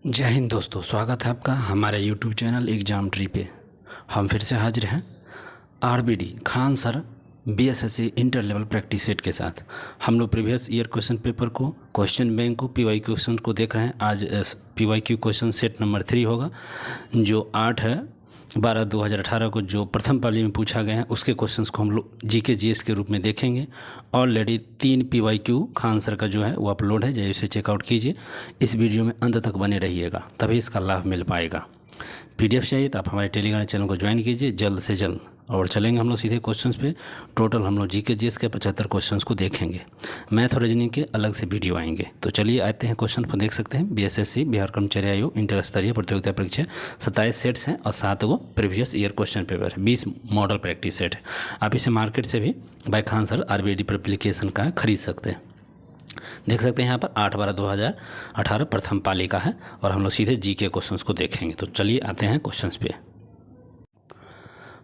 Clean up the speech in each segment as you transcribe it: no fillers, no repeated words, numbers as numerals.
जय हिंद दोस्तों, स्वागत है आपका हमारे यूट्यूब चैनल एग्जाम ट्री पे। हम फिर से हाजिर हैं RBD Khan sir BSSC inter level practice set के साथ। हम लोग प्रीवियस ईयर क्वेश्चन पेपर को, क्वेश्चन बैंक को, पीवाई क्वेश्चन को देख रहे हैं। आज PY Q question set number 3 होगा, जो 8/12/2018 को जो प्रथम पाली में पूछा गया है उसके क्वेश्चंस को हम लोग जीके जीएस के रूप में देखेंगे। Already 3 PY Q Khan sir का जो है वो अपलोड है, जाइए उसे चेकआउट कीजिए। इस वीडियो में अंत तक बने रहिएगा, तभी इसका लाभ मिल पाएगा। पीडीएफ चाहिए तो आप हमारे टेलीग्राम चैनल को ज्वाइन कीजिए जल्द से जल्द। और चलेंगे हम लोग सीधे क्वेश्चंस पे। टोटल हम लोग जीके जीएस के 75 क्वेश्चंस को देखेंगे। मैथ और रीजनिंग के अलग से वीडियो आएंगे। तो चलिए आते हैं क्वेश्चन पर। देख सकते हैं बीएसएससी बिहार कर्मचारी आयोग इंटर स्तरीय प्रतियोगिता परीक्षा 27 सेट्स हैं और 7 वो प्रीवियस ईयर क्वेश्चन पेपर है। 20 मॉडल प्रैक्टिस सेट है। आप इसे मार्केट से भी बाय खान सर आरबीडी पर एप्लीकेशन का खरीद सकते हैं। देख सकते हैं यहाँ पर 8/12/2018 प्रथम पाली का है और हम लोग सीधे जीके क्वेश्चंस को देखेंगे। तो चलिए आते हैं क्वेश्चंस पे।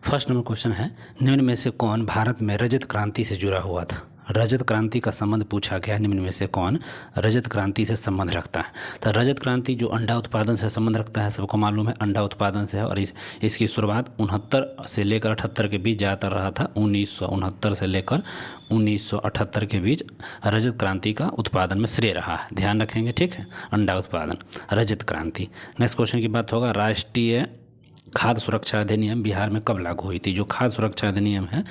फर्स्ट नंबर क्वेश्चन है, निम्न में से कौन भारत में रजत क्रांति से जुड़ा हुआ था? रजत क्रांति का संबंध पूछा गया है। निम्न में से कौन रजत क्रांति से संबंध रखता है? तो रजत क्रांति जो अंडा उत्पादन से संबंध रखता है, सबको मालूम है अंडा उत्पादन से है। और इसकी शुरुआत 69 से लेकर 78 के बीच ज़्यादातर रहा था। 1969 से लेकर 1978 के बीच रजत क्रांति का उत्पादन में श्रेय रहा है। ध्यान रखेंगे, ठीक है। अंडा उत्पादन, रजत क्रांति। नेक्स्ट क्वेश्चन की बात होगा, राष्ट्रीय खाद्य सुरक्षा अधिनियम बिहार में कब लागू हुई थी? जो खाद्य सुरक्षा अधिनियम है,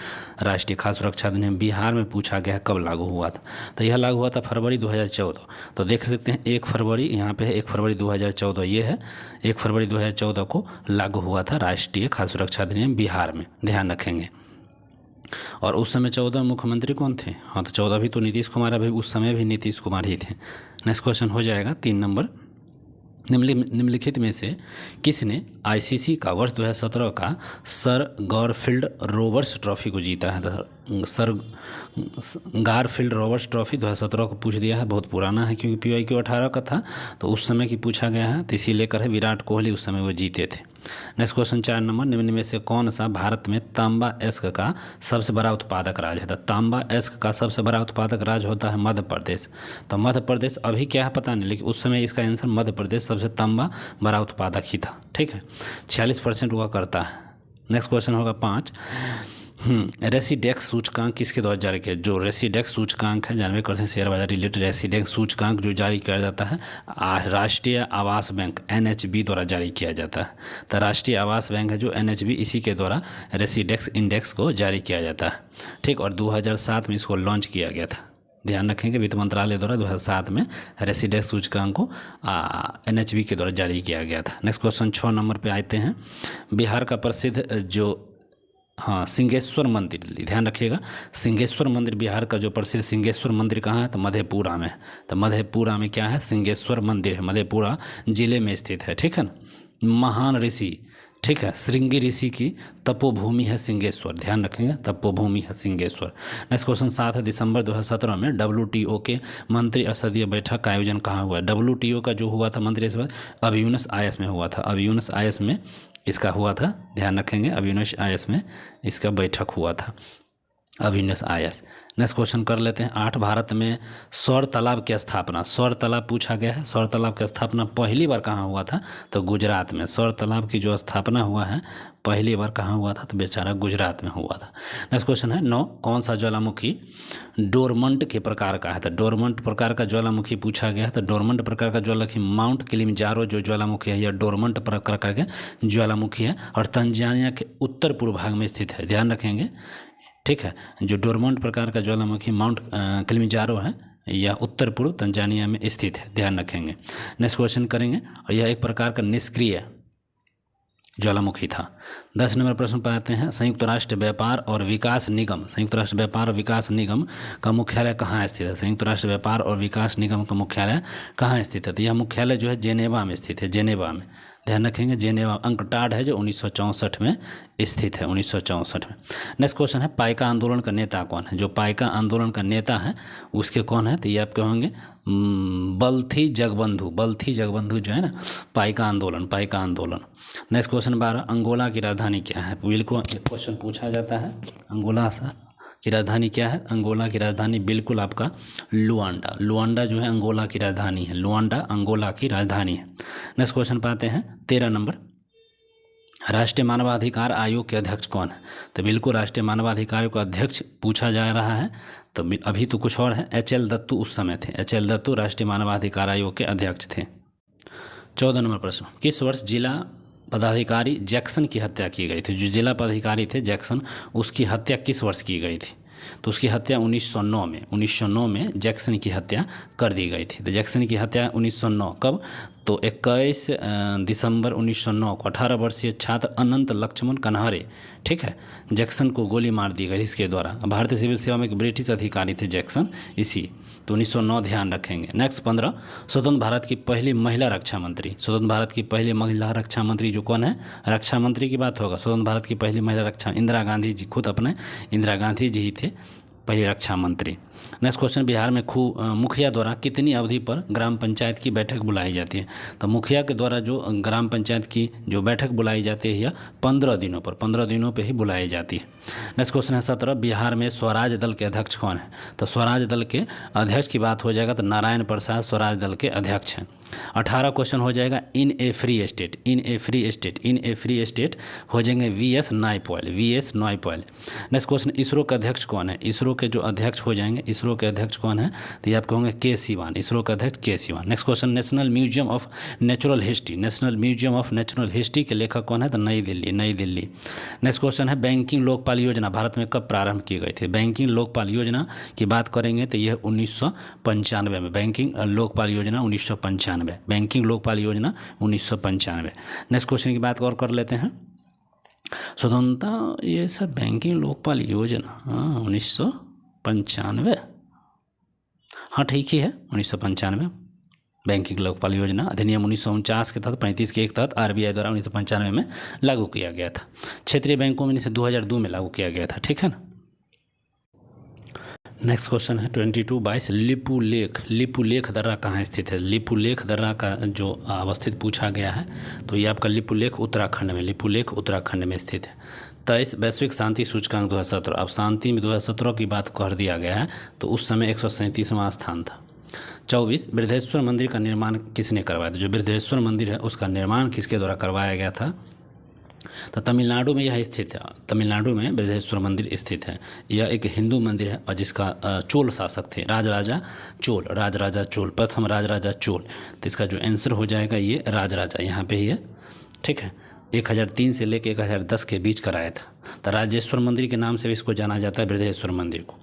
राष्ट्रीय खाद्य सुरक्षा अधिनियम बिहार में पूछा गया है कब लागू हुआ था? तो यह लागू हुआ था फरवरी 2014। तो देख सकते हैं 1 फरवरी यहाँ पे है, 1 फरवरी 2014 ये है। 1 फरवरी 2014 को लागू हुआ था राष्ट्रीय खाद्य सुरक्षा अधिनियम बिहार में। ध्यान रखेंगे। और उस समय 14 मुख्यमंत्री कौन थे? हाँ, तो 14 भी तो नीतीश कुमार, अभी उस समय भी नीतीश कुमार ही थे। नेक्स्ट क्वेश्चन हो जाएगा 3 नंबर, निम्नलिखित में से किसने आईसीसी का वर्ष 2017 का सर गारफील्ड रोबर्ट्स ट्रॉफी को जीता है? सर गारफील्ड रोबर्ट्स ट्रॉफी 2017 को पूछ दिया है। बहुत पुराना है क्योंकि पीवाई क्यू 18 का था, तो उस समय की पूछा गया है। तो इसी लेकर है विराट कोहली उस समय वो जीते थे। नेक्स्ट क्वेश्चन 4 नंबर, निम्न में से कौन सा भारत में तांबा एस्क का सबसे बड़ा उत्पादक राज्य है? तो तांबा एस्क का सबसे बड़ा उत्पादक राज्य होता है मध्य प्रदेश। तो मध्य प्रदेश अभी क्या है पता नहीं, लेकिन उस समय इसका आंसर मध्य प्रदेश सबसे तांबा बड़ा उत्पादक ही था, ठीक है। 46% हुआ करता है। नेक्स्ट क्वेश्चन होगा 5, रेसिडेक्स सूचकांक किसके द्वारा जारी किया? जो रेसिडेक्स सूचकांक है, जानवे करते हैं शेयर बाजार रिलेटेड, रेसिडेक्स सूचकांक जो जारी किया जाता है राष्ट्रीय आवास बैंक एनएचबी द्वारा जारी किया जाता है। तो राष्ट्रीय आवास बैंक है जो एनएचबी, इसी के द्वारा रेसिडेक्स इंडेक्स को जारी किया जाता है, ठीक। और 2007 में इसको लॉन्च किया गया था। ध्यान रखेंगे, वित्त मंत्रालय द्वारा 2007 में रेसिडेक्स सूचकांक को एनएचबी के द्वारा जारी किया गया था। नेक्स्ट क्वेश्चन 6 नंबर पे आते हैं, बिहार का प्रसिद्ध जो सिंहेश्वर मंदिर, ध्यान रखिएगा, सिंहेश्वर मंदिर बिहार का जो प्रसिद्ध सिंहेश्वर मंदिर कहाँ है? तो मधेपुरा में। तो मधेपुरा में क्या है? सिंहेश्वर मंदिर है, मधेपुरा जिले में स्थित है, ठीक है ना। महान ऋषि, ठीक है, श्रृंगी ऋषि की तपोभूमि है सिंहेश्वर। ध्यान रखेंगे, तपोभूमि है सिंहेश्वर। नेक्स्ट क्वेश्चन 7 दिसंबर 2017 में WTO के मंत्री संसदीय बैठक का आयोजन कहाँ हुआ? WTO का जो हुआ था मंत्री सभा, ब्यूनस आयर्स में हुआ था। ब्यूनस आयर्स में इसका हुआ था। ध्यान रखेंगे, ब्यूनस आयर्स में इसका बैठक हुआ था, ब्यूनस आयर्स। नेक्स्ट क्वेश्चन कर लेते हैं 8, भारत में सौर तालाब की स्थापना, सौर तालाब पूछा गया है। सौर तालाब की स्थापना पहली बार कहाँ हुआ था? तो गुजरात में। सौर तालाब की जो स्थापना हुआ है पहली बार कहाँ हुआ था? तो बेचारा गुजरात में हुआ था। नेक्स्ट क्वेश्चन है 9, कौन सा ज्वालामुखी डोरमंट के प्रकार का है? तो डोरमंट प्रकार का ज्वालामुखी पूछा गया है। तो डोरमंट प्रकार का ज्वालामुखी माउंट किलिमंजारो जो ज्वालामुखी है, यह डोरमंट प्रकार का ज्वालामुखी है और तंजानिया के उत्तर पूर्व भाग में स्थित है। ध्यान रखेंगे, ठीक है। जो डोरमंट प्रकार का ज्वालामुखी माउंट किलिमंजारो है, यह उत्तर पूर्व तंजानिया में स्थित है। ध्यान रखेंगे। नेक्स्ट क्वेश्चन करेंगे, और यह एक प्रकार का निष्क्रिय ज्वालामुखी था। 10 नंबर प्रश्न पर आते हैं, संयुक्त राष्ट्र व्यापार और विकास निगम, संयुक्त राष्ट्र व्यापार और विकास निगम का मुख्यालय कहाँ स्थित है? संयुक्त राष्ट्र व्यापार और विकास निगम का मुख्यालय कहाँ स्थित है? तो यह मुख्यालय जो है जेनेवा में स्थित है, जेनेवा में। ध्यान रखेंगे, जेनेवा। अंकटाड है जो 1964 में स्थित है, 1964 में। नेक्स्ट क्वेश्चन है, पाइका आंदोलन का नेता कौन है? जो पाइका आंदोलन का नेता है उसके कौन है? तो ये आप कहोगे बल्थी जगबंधु, बल्थी जगबंधु जो है ना, पाइका आंदोलन, पाइका आंदोलन। नेक्स्ट क्वेश्चन 12, अंगोला की राजधानी क्या है? बिल्कुल क्वेश्चन पूछा जाता है, अंगोला सा की राजधानी क्या है? अंगोला की राजधानी बिल्कुल आपका लुआंडा। लुआंडा जो है अंगोला की राजधानी है। लुआंडा अंगोला की राजधानी है। नेक्स्ट क्वेश्चन पे आते हैं 13 नंबर। राष्ट्रीय मानवाधिकार आयोग के अध्यक्ष कौन है? तो बिल्कुल राष्ट्रीय मानवाधिकार आयोग का अध्यक्ष पूछा जा रहा है, तो अभी तो कुछ और है। एच.एल. दत्तू उस समय थे। एच.एल. दत्तू राष्ट्रीय मानवाधिकार आयोग के अध्यक्ष थे। 14 नंबर प्रश्न, किस वर्ष जिला पदाधिकारी जैक्सन की हत्या की गई थी? जो जिला पदाधिकारी थे जैक्सन, उसकी हत्या किस वर्ष की गई थी? तो उसकी हत्या 1909 में जैक्सन की हत्या कर दी गई थी। तो जैक्सन की हत्या 1909 कब? तो 21 दिसंबर 1909 को 18 वर्षीय छात्र अनंत लक्ष्मण कन्हरे, ठीक है, जैक्सन को गोली मार दी गई इसके द्वारा। भारतीय सिविल सेवा में एक ब्रिटिश अधिकारी थे जैक्सन, इसी तो 1909 ध्यान रखेंगे। नेक्स्ट 15, स्वतंत्र भारत की पहली महिला रक्षा मंत्री। स्वतंत्र भारत की पहली महिला रक्षा मंत्री जो कौन है? रक्षा मंत्री की बात होगा। स्वतंत्र भारत की पहली महिला रक्षा इंदिरा गांधी जी, खुद अपने इंदिरा गांधी जी ही थे पहली रक्षा मंत्री। नेक्स्ट क्वेश्चन, बिहार में मुखिया द्वारा कितनी अवधि पर ग्राम पंचायत की बैठक बुलाई जाती है? तो मुखिया के द्वारा जो ग्राम पंचायत की जो बैठक बुलाई जाती है यह 15 दिनों पर, 15 दिनों पर ही बुलाई जाती है। नेक्स्ट क्वेश्चन है 17, बिहार में स्वराज दल के अध्यक्ष कौन है? तो स्वराज दल के अध्यक्ष की बात हो जाएगा तो नारायण प्रसाद स्वराज दल के अध्यक्ष हैं। 18 क्वेश्चन हो जाएगा, इन ए फ्री स्टेट, इन ए फ्री स्टेट हो जाएंगे VS. Naipaul. Next question, ISRO के अध्यक्ष कौन है? इसरो के जो अध्यक्ष हो जाएंगे, इसरो के अध्यक्ष कौन है? तो ये आपको होंगे के सिवान, इसरो का अध्यक्ष के Siwan. Next question, national museum of natural history के लेखक कौन है? तो नई दिल्ली। नेक्स्ट क्वेश्चन है, बैंकिंग लोकपाल योजना भारत में कब प्रारंभ की गई थी? बैंकिंग लोकपाल योजना की बात करेंगे तो यह 1995 में, बैंकिंग लोकपाल योजना 1995, बैंकिंग लोकपाल योजना 1995। नेक्स्ट क्वेश्चन की बात और कर लेते हैं, स्वतंत्रता, ये सर बैंकिंग लोकपाल योजना 1995, हाँ ठीक ही है 1995। बैंकिंग लोकपाल योजना अधिनियम 1949 के तहत 35 के एक तहत आरबीआई द्वारा 1995 में लागू किया गया था। क्षेत्रीय बैंकों में इसे 2002 में लागू किया गया था, ठीक है ना। नेक्स्ट क्वेश्चन है 22 लिपू लेख दर्रा कहाँ स्थित है? लिपू लेख दर्रा का जो अवस्थित पूछा गया है तो ये आपका लिपू लेख उत्तराखंड में स्थित है। 23 वैश्विक शांति सूचकांक 2017, अब शांति में 2017 की बात कर दिया गया है तो उस समय 137वां स्थान था। 24 बृहदेश्वर मंदिर का निर्माण किसने करवाया था? जो बृहदेश्वर मंदिर है उसका निर्माण किसके द्वारा करवाया गया था? तो तमिलनाडु में यह स्थित है, तमिलनाडु में बृहदेश्वर मंदिर स्थित है। यह एक हिंदू मंदिर है और जिसका चोल शासक थे राजराजा चोल, प्रथम राजराजा चोल। तो इसका जो आंसर हो जाएगा ये राजराजा, यहाँ पे ही है, ठीक है। 1003 से लेकर 1010 के बीच कराया था। तो राजेश्वर मंदिर के नाम से इसको जाना जाता है, बृहदेश्वर मंदिर को।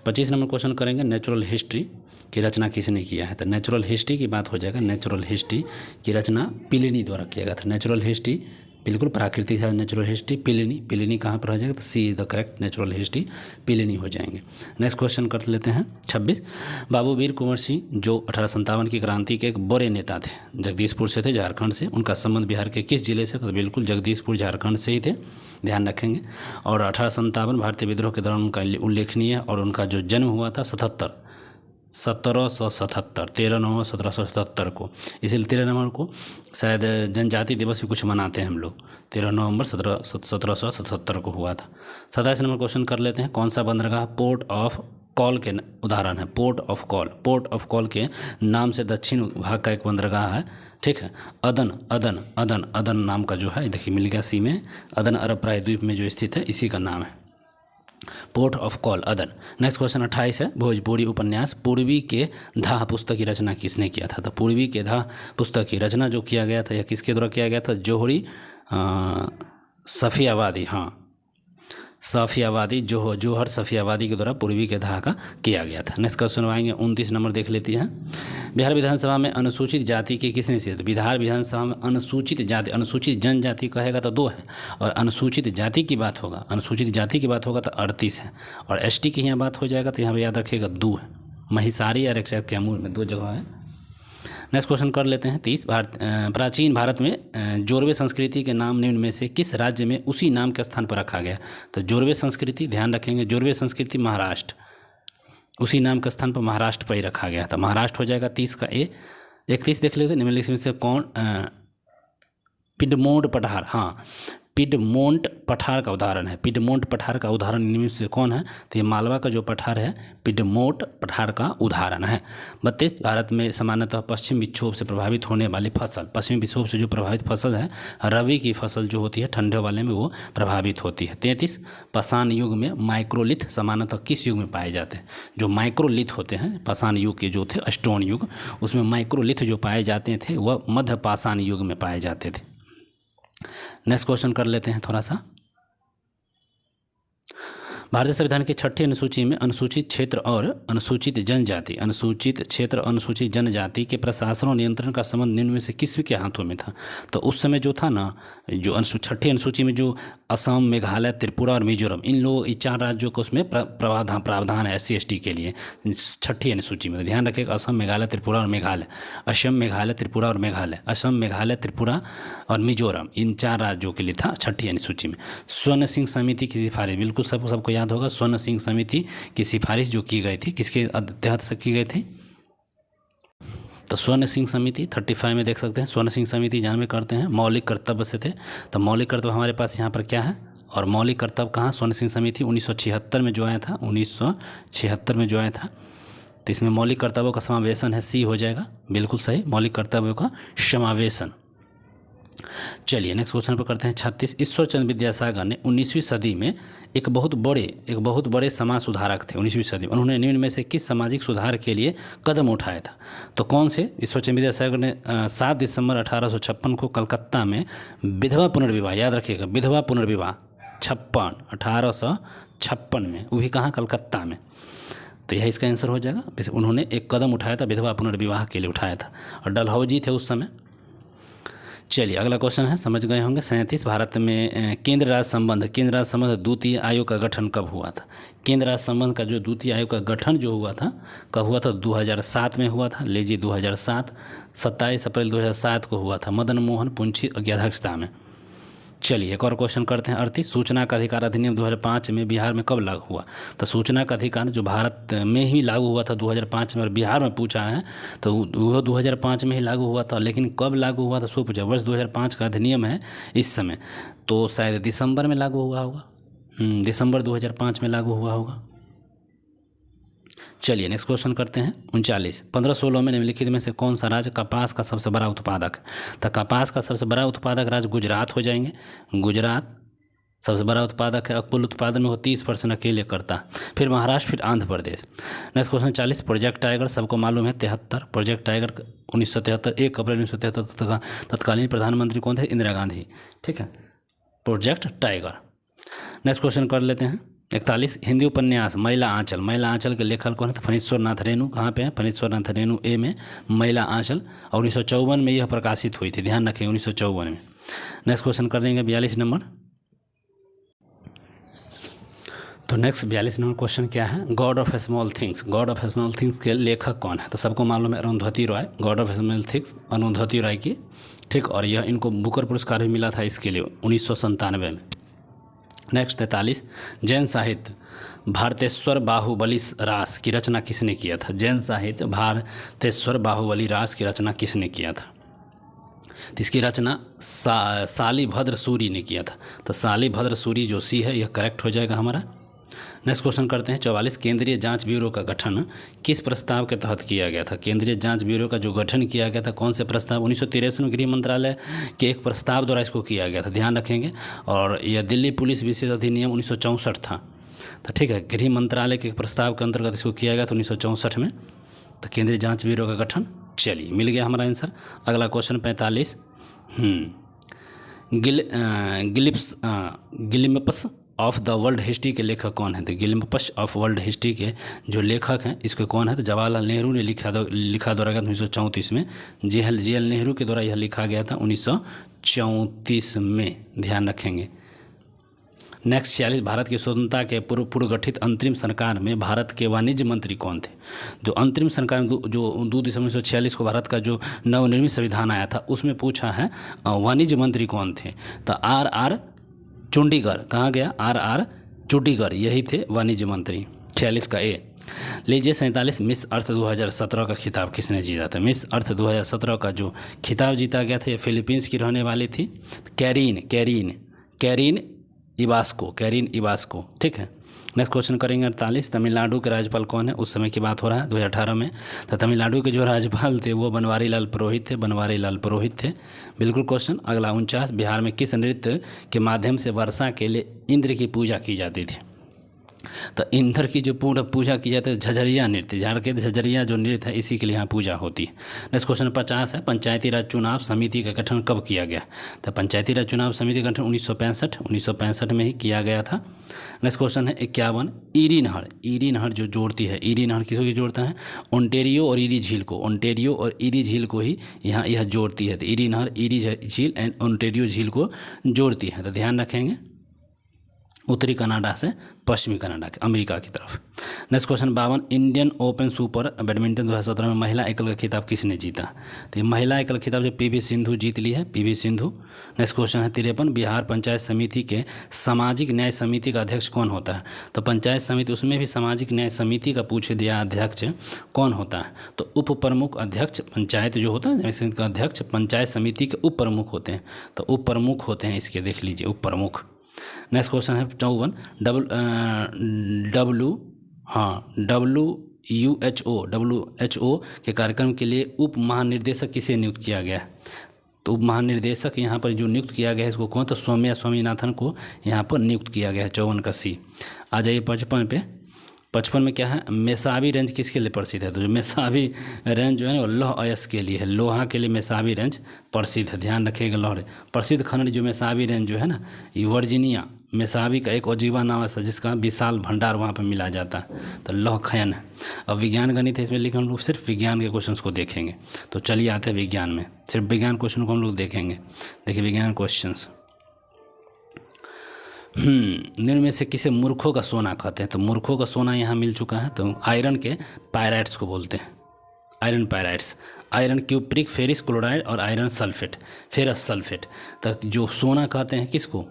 25 नंबर क्वेश्चन करेंगे, नेचुरल हिस्ट्री की रचना किसने किया है? तो नेचुरल हिस्ट्री की बात हो जाएगा, नेचुरल हिस्ट्री की रचना प्लिनी द्वारा किया गया था। नेचुरल हिस्ट्री बिल्कुल प्राकृतिक है, नेचुरल हिस्ट्री प्लिनी कहाँ पर हो जाएगा? तो C is the correct, natural history Pliny हो जाएंगे। नेक्स्ट क्वेश्चन कर लेते हैं 26, बाबू वीर कुंवर सिंह जो 1857 की क्रांति के एक बड़े नेता थे, जगदीशपुर से थे, झारखंड से। उनका संबंध बिहार के किस जिले से? तो बिल्कुल जगदीशपुर झारखंड से ही थे, ध्यान रखेंगे। और 1857 भारतीय विद्रोह के दौरान उनका उल्लेखनीय है। और उनका जो जन्म हुआ था 1777 13 नवंबर 1777 को, इसलिए 13 नवंबर को शायद जनजाति दिवस भी कुछ मनाते हैं हम लोग। 13 नवंबर 1777 को हुआ था। 27 नंबर क्वेश्चन कर लेते हैं, कौन सा बंदरगाह पोर्ट ऑफ कॉल के उदाहरण है? पोर्ट ऑफ कॉल के नाम से दक्षिण भाग का एक बंदरगाह है, ठीक है। अदन नाम का जो है, देखिए मिल गया सी में, अदन अरब प्रायद्वीप में जो स्थित है इसी का नाम है, पोर्ट ऑफ कॉल अदन। नेक्स्ट क्वेश्चन 28 है, भोजपुरी उपन्यास पूर्वी के धाह पुस्तक की रचना किसने किया था? तो पूर्वी के धाह पुस्तक की रचना जो किया गया था या किसके द्वारा किया गया था? जोहरी सफ़ियावादी, हाँ सफ़ियावादी, जोहर सफ़ियावादी के द्वारा पूर्वी के धाह का किया गया था। नेक्स्ट क्वेश्चन आएंगे 29 नंबर देख लेती हैं, बिहार विधानसभा में अनुसूचित जाति की किसने से? तो बिहार विधानसभा में अनुसूचित जाति, अनुसूचित जनजाति कहेगा तो 2 है, और अनुसूचित जाति की बात होगा, अनुसूचित जाति की बात होगा तो 38 है, और एसटी की यहाँ बात हो जाएगा तो यहाँ पर याद रखिएगा 2 है, महिसारी और एक शायद कैमूर में 2 जगह है। नेक्स्ट क्वेश्चन कर लेते हैं 30, प्राचीन भारत में जोरवे संस्कृति के नाम निम्न में से किस राज्य में उसी नाम के स्थान पर रखा गया? तो जोरवे संस्कृति, ध्यान रखेंगे, जोरवे संस्कृति महाराष्ट्र, उसी नाम के स्थान पर महाराष्ट्र पर ही रखा गया था, महाराष्ट्र हो जाएगा। 30 का ए। 31 देख लेते हैं, निम्नलिखित में से कौन पिडमोड पठार, हाँ पिडमोंट पठार का उदाहरण है। पिडमोंट पठार का उदाहरण इनमें से कौन है? तो ये मालवा का जो पठार है पिडमोंट पठार का उदाहरण है। 32 भारत में सामान्यतः पश्चिम विक्षोभ से प्रभावित होने वाली फसल, पश्चिमी विक्षोभ से जो प्रभावित फसल है, रबी की फसल जो होती है ठंडे वाले में वो प्रभावित होती है। 33 पाषाण युग में माइक्रोलिथ सामान्यतः किस युग में पाए जाते हैं? जो माइक्रोलिथ होते हैं पाषाण युग के जो थे स्टोन युग, उसमें माइक्रोलिथ जो पाए जाते थे वह मध्य पाषाण युग में पाए जाते थे। नेक्स्ट क्वेश्चन कर लेते हैं थोड़ा सा। भारतीय संविधान की 6ठी अनुसूची में अनुसूचित क्षेत्र और अनुसूचित जनजाति, अनुसूचित क्षेत्र और अनुसूचित जनजाति के प्रशासन और नियंत्रण का संबंध निम्न में से किसके हाथों में था? तो उस समय जो था ना, जो 6ठी अनुसूची में जो असम, मेघालय, त्रिपुरा और मिजोरम, इन लोग 4 राज्यों को उसमें प्रावधान है SC/ST के लिए 6ठी अनुसूची में। ध्यान रखिएगा, असम, मेघालय, त्रिपुरा और मेघालय, असम, मेघालय, त्रिपुरा और मेघालय, असम, मेघालय, त्रिपुरा और मिजोरम, इन 4 राज्यों के लिए था 6ठी अनुसूची में। स्वर्ण सिंह समिति की सिफारिश, बिल्कुल सबको याद होगा, स्वर्ण सिंह समिति की सिफारिश जो की गई थी किसके तहत से की गई थी? तो स्वर्ण सिंह समिति 35 में देख सकते हैं। स्वर्ण सिंह समिति जानवे करते हैं मौलिक कर्तव्य से थे। तो मौलिक कर्तव्य हमारे पास यहाँ पर क्या है? और मौलिक कर्तव्य कहाँ? स्वर्ण सिंह समिति 1976 में जो आया था, 1976 में जो आया था। तो इसमें मौलिक कर्तव्यों का समावेशन है, C हो जाएगा, बिल्कुल सही, मौलिक कर्तव्यों का समावेशन। चलिए नेक्स्ट क्वेश्चन पर करते हैं 36। ईश्वरचंद्र विद्यासागर ने 19वीं सदी में एक बहुत बड़े समाज सुधारक थे 19वीं सदी में। उन्होंने निम्न में से किस सामाजिक सुधार के लिए कदम उठाया था? तो कौन से? ईश्वरचंद्र विद्यासागर ने 7 दिसंबर 1856 को कलकत्ता में विधवा पुनर्विवाह, याद रखिएगा, विधवा पुनर्विवाह 1856 में, वो भी कहाँ? कलकत्ता में। तो यह इसका आंसर हो जाएगा। उन्होंने एक कदम उठाया था, विधवा पुनर्विवाह के लिए उठाया था, और डलहौजी थे उस समय। चलिए अगला क्वेश्चन है, समझ गए होंगे। 37 भारत में केंद्र राज्य संबंध द्वितीय आयोग का गठन कब हुआ था? केंद्र राज्य संबंध का जो द्वितीय आयोग का गठन जो हुआ था कब हुआ था? 2007 में हुआ था। लीजिए 2007, 27 अप्रैल 2007 को हुआ था, मदन मोहन पुंछी की अध्यक्षता में। चलिए एक और क्वेश्चन करते हैं। 38 सूचना का अधिकार अधिनियम 2005 में बिहार में कब लागू हुआ? तो सूचना का अधिकार जो भारत में ही लागू हुआ था 2005 में, और बिहार में पूछा है तो वह 2005 में ही लागू हुआ था, लेकिन कब लागू हुआ था सो पूछा। वर्ष 2005 का अधिनियम है इस समय, तो शायद दिसंबर में लागू हुआ होगा, दिसंबर 2005 में लागू हुआ होगा। चलिए नेक्स्ट क्वेश्चन करते हैं। 39 1516 में निम्नलिखित में से कौन सा राज्य कपास का सबसे बड़ा उत्पादक है? तो कपास का सबसे बड़ा उत्पादक राज्य गुजरात हो जाएंगे। गुजरात सबसे बड़ा उत्पादक है और कुल उत्पादन में वो 30% अकेले करता है। फिर महाराष्ट्र, फिर Andhra Pradesh. Next question 40 project tiger सबको मालूम है 73, प्रोजेक्ट टाइगर 1973, 1 अप्रैल 1973 तत्कालीन प्रधानमंत्री कौन थे? इंदिरा गांधी। ठीक है, प्रोजेक्ट टाइगर। नेक्स्ट क्वेश्चन कर लेते हैं। 41 हिंदी उपन्यास महिला आंचल के लेखक कौन है? तो फणीश्वर नाथ रेणु। कहाँ पे है? फणीश्वर नाथ रेणु ए में महिला आंचल, और 1954 में यह प्रकाशित हुई थी, ध्यान रखें 1954 में। नेक्स्ट क्वेश्चन कर देंगे 42 नंबर। तो नेक्स्ट 42 नंबर क्वेश्चन क्या है? God of small things, God of small things के लेखक कौन है? तो सबको मालूम है Arundhati Roy, God of small things Arundhati Roy की। ठीक, और यह इनको बुकर पुरस्कार भी मिला था इसके लिए 1997 में। नेक्स्ट 43 जैन साहित्य भारतेश्वर बाहुबली रास की रचना किसने किया था? जैन साहित्य भारतेश्वर बाहुबली रास की रचना किसने किया था? तो इसकी रचना शालिभद्र सूरी ने किया था। तो शालिभद्र सूरी जो सी है यह करेक्ट हो जाएगा हमारा। नेक्स्ट क्वेश्चन करते हैं 44 केंद्रीय जांच ब्यूरो का गठन किस प्रस्ताव के तहत किया गया था? केंद्रीय जांच ब्यूरो का जो गठन किया गया था कौन से प्रस्ताव? 1963 में गृह मंत्रालय के एक प्रस्ताव द्वारा इसको किया गया था, ध्यान रखेंगे। और यह दिल्ली पुलिस विशेष अधिनियम 1964 था। तो ठीक है, गृह मंत्रालय के एक प्रस्ताव के अंतर्गत इसको किया गया था 1964 में। तो केंद्रीय जाँच ब्यूरो का गठन, चलिए मिल गया हमारा आंसर। अगला question 45 glimpses of the world history के लेखक कौन है? तो गिलिम्पस ऑफ वर्ल्ड हिस्ट्री के जो लेखक हैं इसके कौन है? तो जवाहरलाल नेहरू ने लिखा द्वारा गया 1934 में। JL नेहरू के द्वारा यह लिखा गया था 1934 में, ध्यान रखेंगे। नेक्स्ट 46 भारत की स्वतंत्रता के पूर्व गठित अंतरिम सरकार में भारत के वाणिज्य मंत्री कौन थे? जो अंतरिम सरकार में जो 2 दिसंबर 1946 को भारत का जो नवनिर्मित संविधान आया था उसमें पूछा है वाणिज्य मंत्री कौन थे? तो RR चुंडीगढ़, कहाँ गया? RR चुंडीगढ़, यही थे वाणिज्य मंत्री। 46 का ए। लीजिए 47 मिस अर्थ 2017 का खिताब किसने जीता था? मिस अर्थ 2017 का जो खिताब जीता गया था ये फिलीपींस की रहने वाली थी कैरीन इबास्को, ठीक है। नेक्स्ट क्वेश्चन करेंगे 48, तमिलनाडु के राज्यपाल कौन है? उस समय की बात हो रहा है 2018 में। तो तमिलनाडु के जो राज्यपाल थे वो बनवारी लाल पुरोहित थे। बिल्कुल क्वेश्चन। अगला 49, बिहार में किस नृत्य के माध्यम से वर्षा के लिए इंद्र की पूजा की जाती थी? तो इंद्र की जो पूजा की जाती है झझरिया नृत्य, झाड़ के झझरिया जो नृत्य है इसी के लिए यहाँ पूजा होती है। नेक्स्ट क्वेश्चन 50 है, पंचायती राज चुनाव समिति का गठन कब किया गया? तो पंचायती राज चुनाव समिति का गठन 1965 में ही किया गया था। नेक्स्ट क्वेश्चन है 51, ईरी नहर जो जोड़ती है, ईरी नहर किसको की जोड़ता है? ओंटेरियो और ईरी झील को ही यहाँ यह जोड़ती है। तो ईरी नहर ईरी झील एंड ओंटेरियो झील को जोड़ती है। तो ध्यान रखेंगे, उत्तरी कनाडा से पश्चिमी कनाडा के अमेरिका की तरफ। Next question 52, Indian open super badminton 2017 में महिला एकल का खिताब किसने जीता? तो ये महिला एकल खिताब जो पीवी सिंधु जीत ली है, पीवी सिंधु। नेक्स्ट क्वेश्चन है 53, बिहार पंचायत समिति के सामाजिक न्याय समिति का अध्यक्ष कौन होता है? तो पंचायत समिति, उसमें भी सामाजिक न्याय समिति का पूछ दिया अध्यक्ष कौन होता है? तो उप प्रमुख अध्यक्ष, पंचायत जो होता है समिति का अध्यक्ष पंचायत समिति के उप प्रमुख होते हैं। तो उप प्रमुख होते हैं इसके, देख लीजिए उप प्रमुख। नेक्स्ट क्वेश्चन है 54, WHO के कार्यक्रम के लिए उप महानिर्देशक किसे नियुक्त किया गया? तो उप महानिर्देशक यहाँ पर जो नियुक्त किया गया है इसको कौन? तो सौम्या स्वामीनाथन को यहाँ पर नियुक्त किया गया है। 54 का सी। आ जाइए 55 पे। 55 में क्या है? मेसाबी रेंज किसके लिए प्रसिद्ध है? तो जो मेसाबी रेंज जो है ना लौह अयस्क के लिए है, लोहा के लिए मेसाबी रेंज प्रसिद्ध है। ध्यान रखिएगा, लौह प्रसिद्ध खनिज जो मेसाबी रेंज जो है ना, ये वर्जीनिया मेसाबी का एक अजीबा नाम है जिसका विशाल भंडार वहाँ पर मिला जाता है। तो लौह खनन है। अब विज्ञान गणित है, इसमें लेकिन हम लोग सिर्फ विज्ञान के क्वेश्चन को देखेंगे। तो चलिए आते हैं विज्ञान में, सिर्फ विज्ञान क्वेश्चन को हम लोग देखेंगे। देखिए विज्ञान क्वेश्चन, निम्न में से किसे मूर्खों का सोना कहते हैं? तो मूर्खों का सोना यहाँ मिल चुका है। तो आयरन के पायराइट्स को बोलते हैं, iron pyrites. Iron cupric, ferric chloride और आयरन सल्फेट, फेरस सल्फेट। तो जो सोना कहते हैं किसको?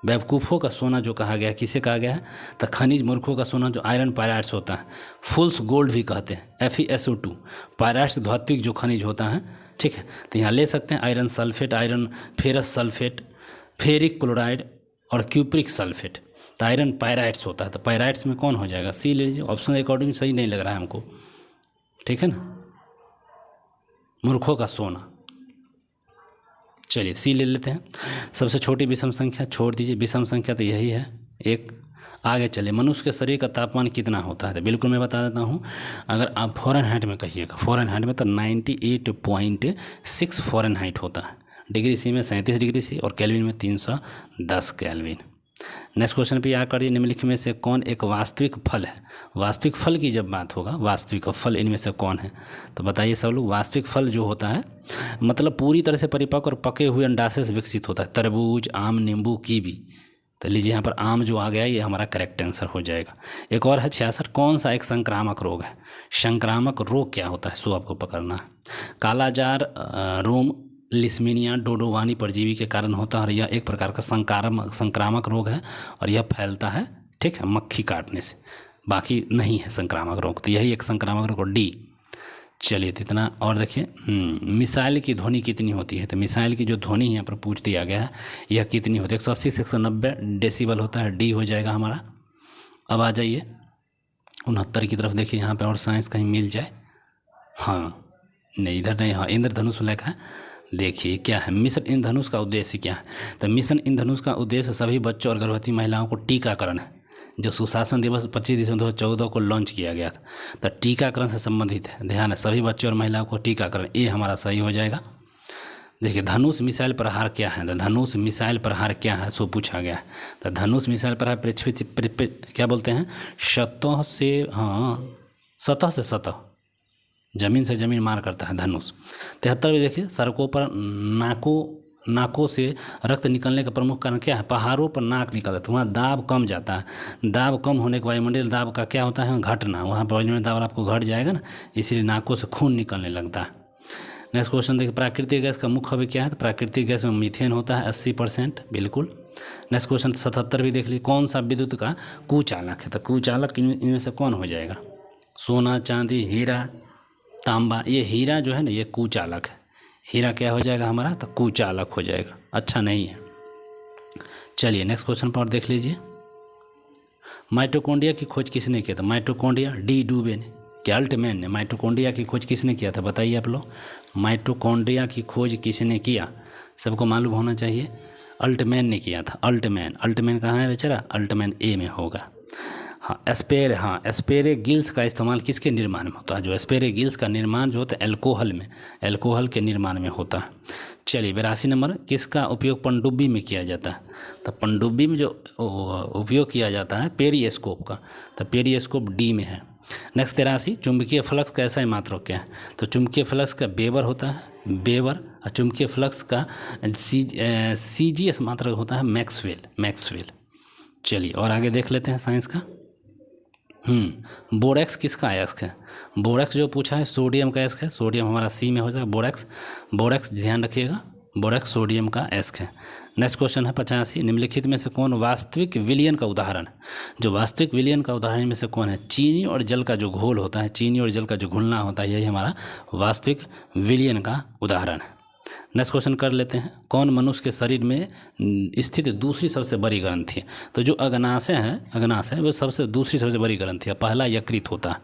बेवकूफ़ों का सोना जो कहा गया, किसे कहा गया है? तो खनिज मूर्खों का सोना जो आयरन पायराइट्स होता है। फुल्स गोल्ड भी कहते हैं, FeSO2। पायराइट्स धात्विक जो खनिज होता है, ठीक है। तो यहाँ ले सकते हैं iron sulphate, iron ferrous sulphate, ferric chloride और क्यूप्रिक सल्फेट। तो आयरन पायराइट्स होता है। तो पायराइट्स में कौन हो जाएगा? सी ले लीजिए। ऑप्शन अकॉर्डिंग सही नहीं लग रहा है हमको, ठीक है ना। मूर्खों का सोना, चलिए सी ले लेते हैं। सबसे छोटी विषम संख्या छोड़ दीजिए, विषम संख्या तो यही है एक। आगे चले, मनुष्य के शरीर का तापमान कितना होता है? तो बिल्कुल मैं बता देता हूँ। अगर आप फ़ारेनहाइट में कहिएगा, फ़ारेनहाइट में तो 98.6 फ़ारेनहाइट होता है। डिग्री सी में 37 डिग्री सी और केल्विन में 310 केल्विन। नेक्स्ट क्वेश्चन पे याद करिए, निम्नलिखित में से कौन एक वास्तविक फल है? वास्तविक फल की जब बात होगा, वास्तविक फल इनमें से कौन है? तो बताइए सब लोग। वास्तविक फल जो होता है मतलब पूरी तरह से परिपक्व और पके हुए अंडाशय से विकसित होता है। तरबूज, आम, नींबू, कीवी। तो लीजिए यहाँ पर आम जो आ गया ये हमारा करेक्ट आंसर हो जाएगा। एक और है 66, कौन सा एक संक्रामक रोग है? संक्रामक रोग क्या होता है सो आपको पकड़ना है। कालाजार, रोम लिस्मीनिया डोडोवानी परजीवी के कारण होता है और यह एक प्रकार का संक्रामक रोग है और यह फैलता है, ठीक है, मक्खी काटने से। बाकी नहीं है संक्रामक रोग। तो यही एक संक्रामक रोग, डी। चलिए तो इतना। और देखिए मिसाइल की ध्वनि कितनी होती है? तो मिसाइल की जो ध्वनि यहाँ पर पूछ दिया गया है यह कितनी होती है? 180 से 190 डेसिबल होता है, डी हो जाएगा हमारा। अब आ जाइए 69 की तरफ। देखिए यहाँ पे और साइंस कहीं मिल जाए। हाँ नहीं, इधर नहीं। हाँ, इंद्रधनुष लिखा है। देखिए क्या है मिशन इंद्रधनुष का उद्देश्य क्या है? तो मिशन इंद्रधनुष का उद्देश्य सभी बच्चों और गर्भवती महिलाओं को टीकाकरण है, जो सुशासन दिवस 25 दिसंबर 2014 को लॉन्च किया गया था। तो टीकाकरण से संबंधित है, ध्यान है, सभी बच्चों और महिलाओं को टीकाकरण, ये हमारा सही हो जाएगा। देखिए धनुष मिसाइल प्रहार क्या है? तो धनुष मिसाइल प्रहार क्या है सो पूछा गया है। तो धनुष मिसाइल प्रहार पृथ्वी क्या बोलते हैं? सतह से, हाँ सतह से सतह, जमीन से जमीन मार करता है धनुष। 73 में देखिए, सड़कों पर नाकों से रक्त निकलने का प्रमुख कारण क्या है? पहाड़ों पर नाक निकलता है तो वहाँ दाब कम जाता है। दाब कम होने के वायुमंडल दाब का क्या होता है? घटना। वहाँ पर वायुमंडल दाब आपको घट जाएगा ना, इसीलिए नाकों से खून निकलने लगता है। नेक्स्ट क्वेश्चन देखिए, प्राकृतिक गैस का मुख्य हवा क्या है? तो प्राकृतिक गैस में मीथेन होता है 80%, बिल्कुल। नेक्स्ट क्वेश्चन 77 भी देख लीजिए, कौन सा विद्युत का कुचालक है? तो कुचालक इनमें से कौन हो जाएगा? सोना, चांदी, हीरा, तांबा। ये हीरा जो है ना ये कुचालक है। हीरा क्या हो जाएगा हमारा? तो कुचालक हो जाएगा, अच्छा नहीं है। चलिए नेक्स्ट क्वेश्चन पर और देख लीजिए। माइटोकॉन्ड्रिया की खोज किसने किया था? माइटोकॉन्ड्रिया डी डूबे ने, क्या अल्टमैन ने? माइटोकॉन्ड्रिया की खोज किसने किया था बताइए आप लोग। माइटोकॉन्ड्रिया की खोज किसने किया? सबको मालूम होना चाहिए। अल्टमैन ने किया था। अल्टमैन, अल्टमैन कहाँ है बेचारा? अल्टमैन ए में होगा। हाँ एस्पेरेगिल्स का इस्तेमाल किसके निर्माण में होता है? जो एस्पेरेगिल्स का निर्माण जो होता है एल्कोहल में, एल्कोहल के निर्माण में होता है। चलिए 82 नंबर, किसका उपयोग पनडुब्बी में किया जाता है? तो पनडुब्बी में जो उपयोग किया जाता है पेरिस्कोप का, तो पेरिस्कोप डी में है। नेक्स्ट 83, चुंबकीय फ्लक्स का ऐसा मात्रक क्या है? तो चुंबकीय फ्लक्स का वेबर होता है, वेबर, और चुंबकीय फ्लक्स का सीजीएस मात्रक होता है मैक्सवेल। चलिए और आगे देख लेते हैं साइंस का। बोरेक्स किसका अयस्क है? बोरेक्स जो पूछा है सोडियम का अयस्क है, सोडियम हमारा सी में हो जाएगा। बोरेक्स ध्यान रखिएगा, बोरेक्स सोडियम का अयस्क है। नेक्स्ट क्वेश्चन है 85, निम्नलिखित में से कौन वास्तविक विलयन का उदाहरण है? जो वास्तविक विलयन का उदाहरण में से कौन है? चीनी और जल का जो घोल होता है, चीनी और जल का जो घुलना होता है, यही हमारा वास्तविक विलयन का उदाहरण है। नेक्स्ट क्वेश्चन कर लेते हैं, कौन मनुष्य के शरीर में स्थित दूसरी सबसे बड़ी ग्रंथि है? तो जो अग्नाशय है वो दूसरी सबसे बड़ी ग्रंथि है, पहला यकृत होता है।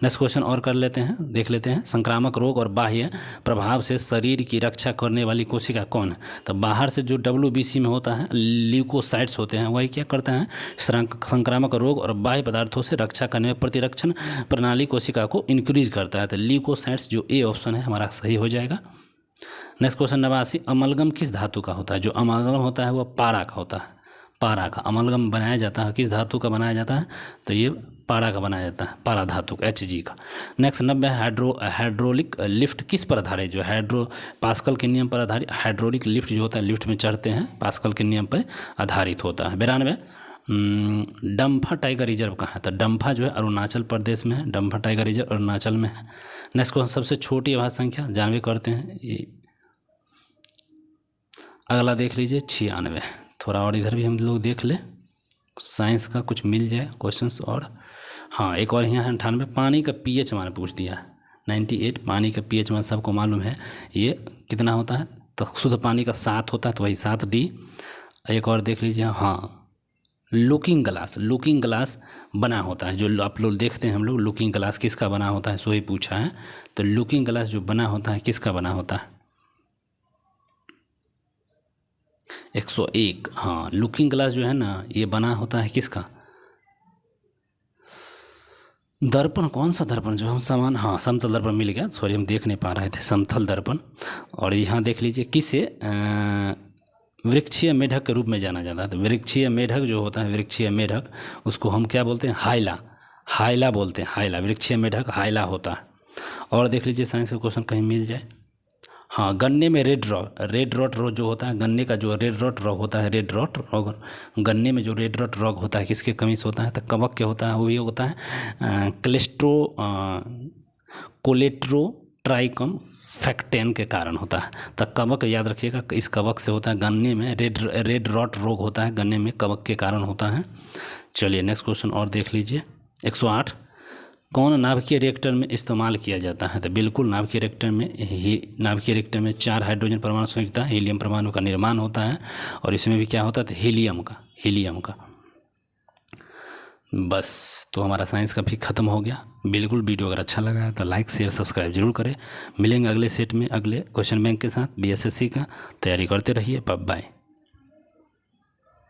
नेक्स्ट क्वेश्चन और कर लेते हैं, देख लेते हैं, संक्रामक रोग और बाह्य प्रभाव से शरीर की रक्षा करने वाली कोशिका कौन है? तो बाहर से जो WBC में होता है ल्यूकोसाइट्स होते हैं, वही क्या करते हैं? संक्रामक रोग और बाह्य पदार्थों से रक्षा करने में प्रतिरक्षण प्रणाली कोशिका को इंक्रीज करता है। तो ल्यूकोसाइट्स जो ए ऑप्शन है हमारा सही हो जाएगा। नेक्स्ट क्वेश्चन 89, अमलगम किस धातु का होता है? जो अमलगम होता है वो पारा का होता है, पारा का अमलगम बनाया जाता है। किस धातु का बनाया जाता है? तो ये पारा का बनाया जाता है, पारा धातु का, Hg का। नेक्स्ट 90, हाइड्रोलिक लिफ्ट किस पर आधारित? जो पास्कल के नियम पर आधारित हाइड्रोलिक लिफ्ट जो होता है, लिफ्ट में चढ़ते हैं, पास्कल के नियम पर आधारित होता है। 92, डम्फा टाइगर रिजर्व कहाँ है? तो डम्फा जो है अरुणाचल प्रदेश में है, डम्फा टाइगर रिजर्व अरुणाचल में है। नेक्स्ट क्वेश्चन, सबसे छोटी आवाज संख्या जानवे करते हैं, ये अगला देख लीजिए 96। थोड़ा और इधर भी हम लोग देख ले, साइंस का कुछ मिल जाए क्वेश्चंस। और हाँ एक और यहाँ है 98, पानी का pH मान पूछ दिया है 98। पानी का pH मान सबको मालूम है ये कितना होता है? तो शुद्ध पानी का 7 होता है, तो वही 7D। एक और देख लीजिए, हाँ लुकिंग ग्लास बना होता है, जो आप लोग देखते हैं हम लोग, लुकिंग ग्लास किसका बना होता है? सो ही पूछा है। तो लुकिंग ग्लास जो बना होता है किसका बना होता है? 101। हाँ लुकिंग ग्लास जो है ना ये बना होता है किसका? दर्पण, कौन सा दर्पण जो हम सामान, हाँ समतल दर्पण मिल गया, सॉरी हम देख नहीं पा रहे थे, समतल दर्पण। और यहाँ देख लीजिए किसे वृक्षीय मेढक के रूप में जाना जाता है? तो वृक्षीय मेढक जो होता है, वृक्षीय मेढक उसको हम क्या बोलते हैं? हाइला बोलते हैं, हाइला। वृक्षीय मेढक हाइला होता है। और देख लीजिए साइंस का क्वेश्चन कहीं मिल जाए। हाँ गन्ने में रेड रॉट रोग जो होता है, गन्ने का जो रेड रॉट रोग होता है, रेड रॉट रोग, गन्ने में जो रेड रॉट रोग होता है किसके कमी से होता है? तो कवक के होता है, वो ये होता है कोलेट्रोट्राइकम फैक्टेन के कारण होता है। तो कवक याद रखिएगा, इस कवक से होता है, गन्ने में रेड रॉट रोग होता है, गन्ने में कवक के कारण होता है। चलिए नेक्स्ट क्वेश्चन और देख लीजिए। 108, कौन नाभिकीय रिएक्टर में इस्तेमाल किया जाता है? तो बिल्कुल नाभिकीय रिएक्टर में 4 हाइड्रोजन परमाणु संयुक्त हीलियम परमाणु का निर्माण होता है। और इसमें भी क्या होता है? तो हीलियम का। बस तो हमारा साइंस का भी ख़त्म हो गया। बिल्कुल वीडियो अगर अच्छा लगा है तो लाइक शेयर सब्सक्राइब जरूर करें। मिलेंगे अगले सेट में अगले क्वेश्चन बैंक के साथ। BSSC का तैयारी करते रहिए। बाय।